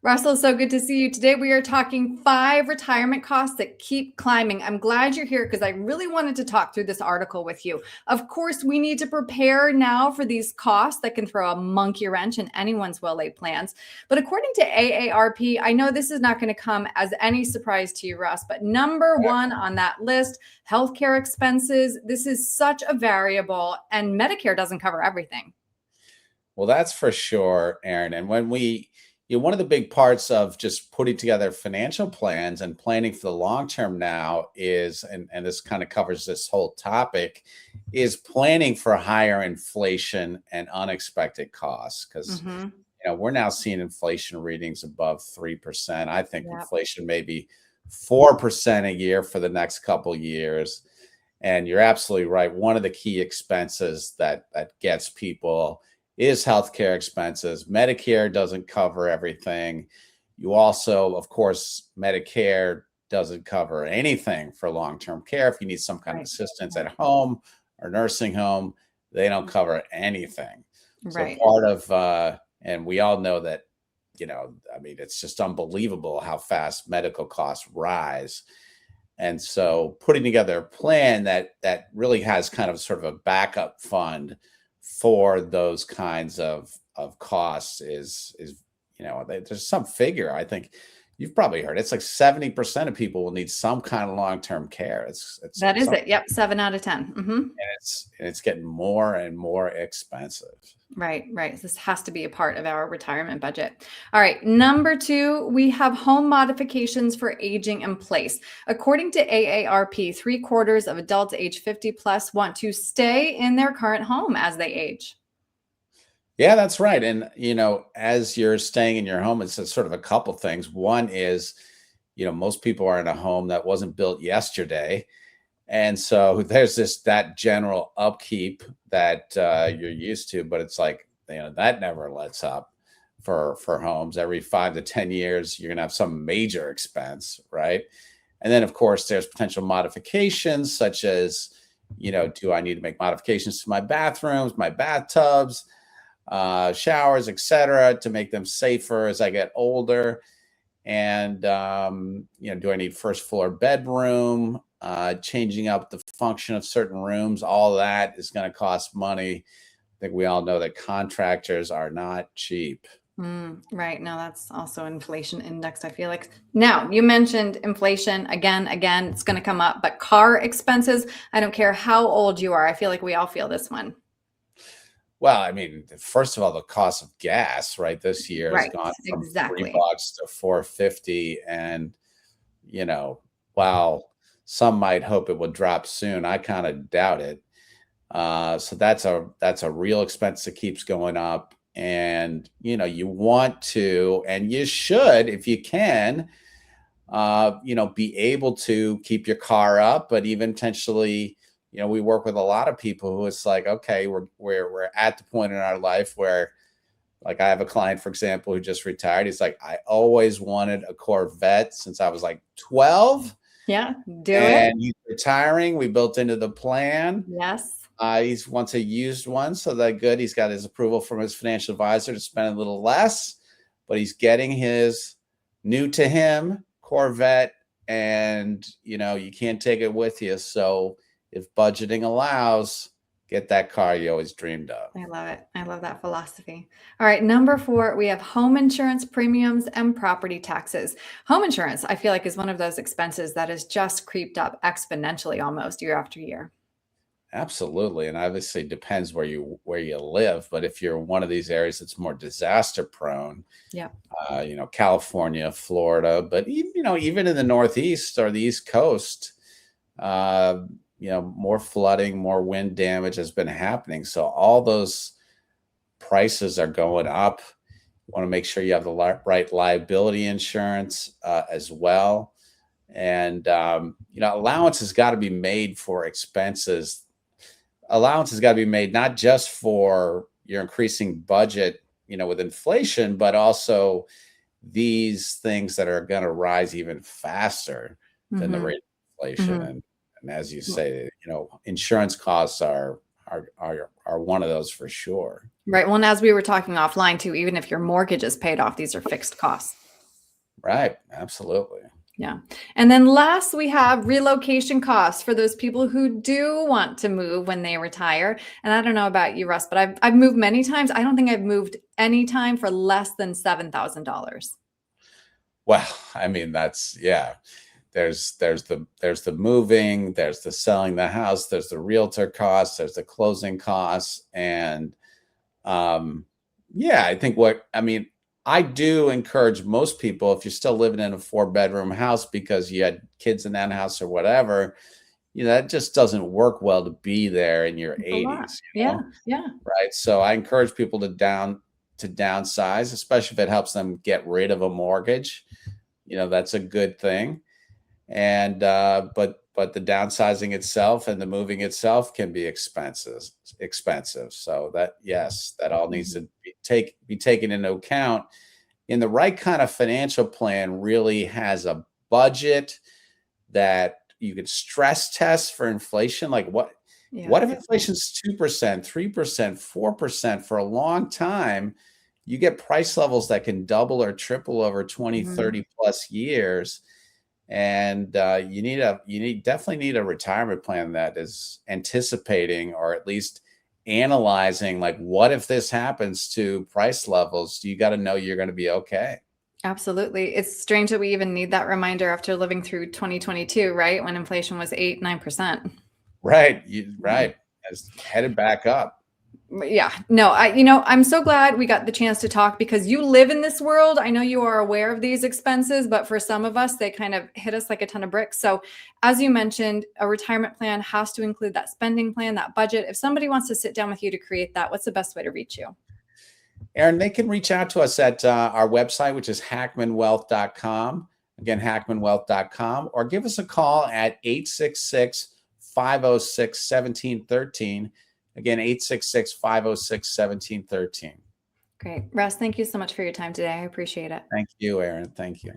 Russell, so good to see you. Today we are talking 5 retirement costs that keep climbing. I'm glad you're here because I really wanted to talk through this article with you. Of course, we need to prepare now for these costs that can throw a monkey wrench in anyone's well-laid plans. But according to AARP, I know this is not going to come as any surprise to you, Russ, but number one on that list, healthcare expenses. This is such a variable, and Medicare doesn't cover everything. Well, that's for sure, Erin. And one of the big parts of just putting together financial plans and planning for the long term now is, and this kind of covers this whole topic, is planning for higher inflation and unexpected costs. Because we're now seeing inflation readings above 3%. I think inflation may be 4% a year for the next couple years. And you're absolutely right. One of the key expenses that gets people is healthcare expenses. Medicare doesn't cover everything. You also, of course, Medicare doesn't cover anything for long-term care. If you need some kind of assistance at home or nursing home, they don't cover anything. So part of, and we all know that, it's just unbelievable how fast medical costs rise. And so putting together a plan that really has kind of sort of a backup fund for those kinds of costs is there's some figure, I think you've probably heard, it's like 70% of people will need some kind of long-term care. That is it. Yep. 7 out of 10. And it's getting more and more expensive. Right. This has to be a part of our retirement budget. All right. Number 2, we have home modifications for aging in place. According to AARP, 3/4 of adults age 50 plus want to stay in their current home as they age. Yeah, that's right. And, as you're staying in your home, it's sort of a couple things. One is, most people are in a home that wasn't built yesterday. And so there's that general upkeep that you're used to, but it's like, that never lets up for homes. Every 5 to 10 years, you're going to have some major expense, right? And then, of course, there's potential modifications such as, do I need to make modifications to my bathrooms, my bathtubs, showers, etc., to make them safer as I get older? And, do I need first floor bedroom? Changing up the function of certain rooms, all that is going to cost money. I think we all know that contractors are not cheap. Right. Now that's also inflation indexed, I feel like. Now, you mentioned inflation again, it's going to come up, but car expenses, I don't care how old you are. I feel like we all feel this one. Well, first of all, the cost of gas, right, this year has gone from $3 to $4.50. And, while some might hope it would drop soon, I kind of doubt it. So that's a real expense that keeps going up. And, you want to, and you should, if you can, be able to keep your car up, but even potentially, we work with a lot of people who it's like, okay, we're at the point in our life where, like, I have a client, for example, who just retired. He's like, I always wanted a Corvette since I was like 12. Yeah, and he's retiring. We built into the plan. Yes. He wants a used one, so that good. He's got his approval from his financial advisor to spend a little less, but he's getting his new to him Corvette, and you can't take it with you. So if budgeting allows, get that car you always dreamed of. I love it. I love that philosophy. All right. Number 4, we have home insurance premiums and property taxes. Home insurance, I feel like, is one of those expenses that has just creeped up exponentially almost year after year. Absolutely. And obviously depends where you live. But if you're in one of these areas that's more disaster prone, California, Florida, but even in the Northeast or the East Coast, more flooding, more wind damage has been happening. So all those prices are going up. You want to make sure you have the right liability insurance as well. And, allowance has got to be made for expenses. Allowance has got to be made not just for your increasing budget, with inflation, but also these things that are going to rise even faster than the rate of inflation. And as you say, insurance costs are one of those for sure. Right. Well, and as we were talking offline too, even if your mortgage is paid off, these are fixed costs. Right. Absolutely. Yeah. And then last, we have relocation costs for those people who do want to move when they retire. And I don't know about you, Russ, but I've moved many times. I don't think I've moved any time for less than $7,000. Well, I mean, that's, yeah. There's the moving, there's the selling the house, there's the realtor costs, there's the closing costs. And yeah, I do encourage most people, if you're still living in a 4-bedroom house because you had kids in that house or whatever, that just doesn't work well to be there in your It's a lot. 80s, Yeah. Yeah. right? So I encourage people to downsize, especially if it helps them get rid of a mortgage. That's a good thing. And but the downsizing itself and the moving itself can be expensive. So that, yes, that all needs to be taken into account. In the right kind of financial plan really has a budget that you could stress test for inflation. Like what if inflation's 2%, 3%, 4% for a long time? You get price levels that can double or triple over 20, 30 plus years. And you definitely need a retirement plan that is anticipating, or at least analyzing, like, what if this happens to price levels? You got to know you're going to be okay. Absolutely. It's strange that we even need that reminder after living through 2022, right? When inflation was 8, 9%. Right. Right. It's headed back up. Yeah, no, I'm so glad we got the chance to talk because you live in this world. I know you are aware of these expenses, but for some of us, they kind of hit us like a ton of bricks. So as you mentioned, a retirement plan has to include that spending plan, that budget. If somebody wants to sit down with you to create that, what's the best way to reach you? Erin, they can reach out to us at our website, which is hackmannwealth.com. Again, hackmannwealth.com, or give us a call at 866-506-1713. Again, 866-506-1713. Great. Russ, thank you so much for your time today. I appreciate it. Thank you, Erin. Thank you.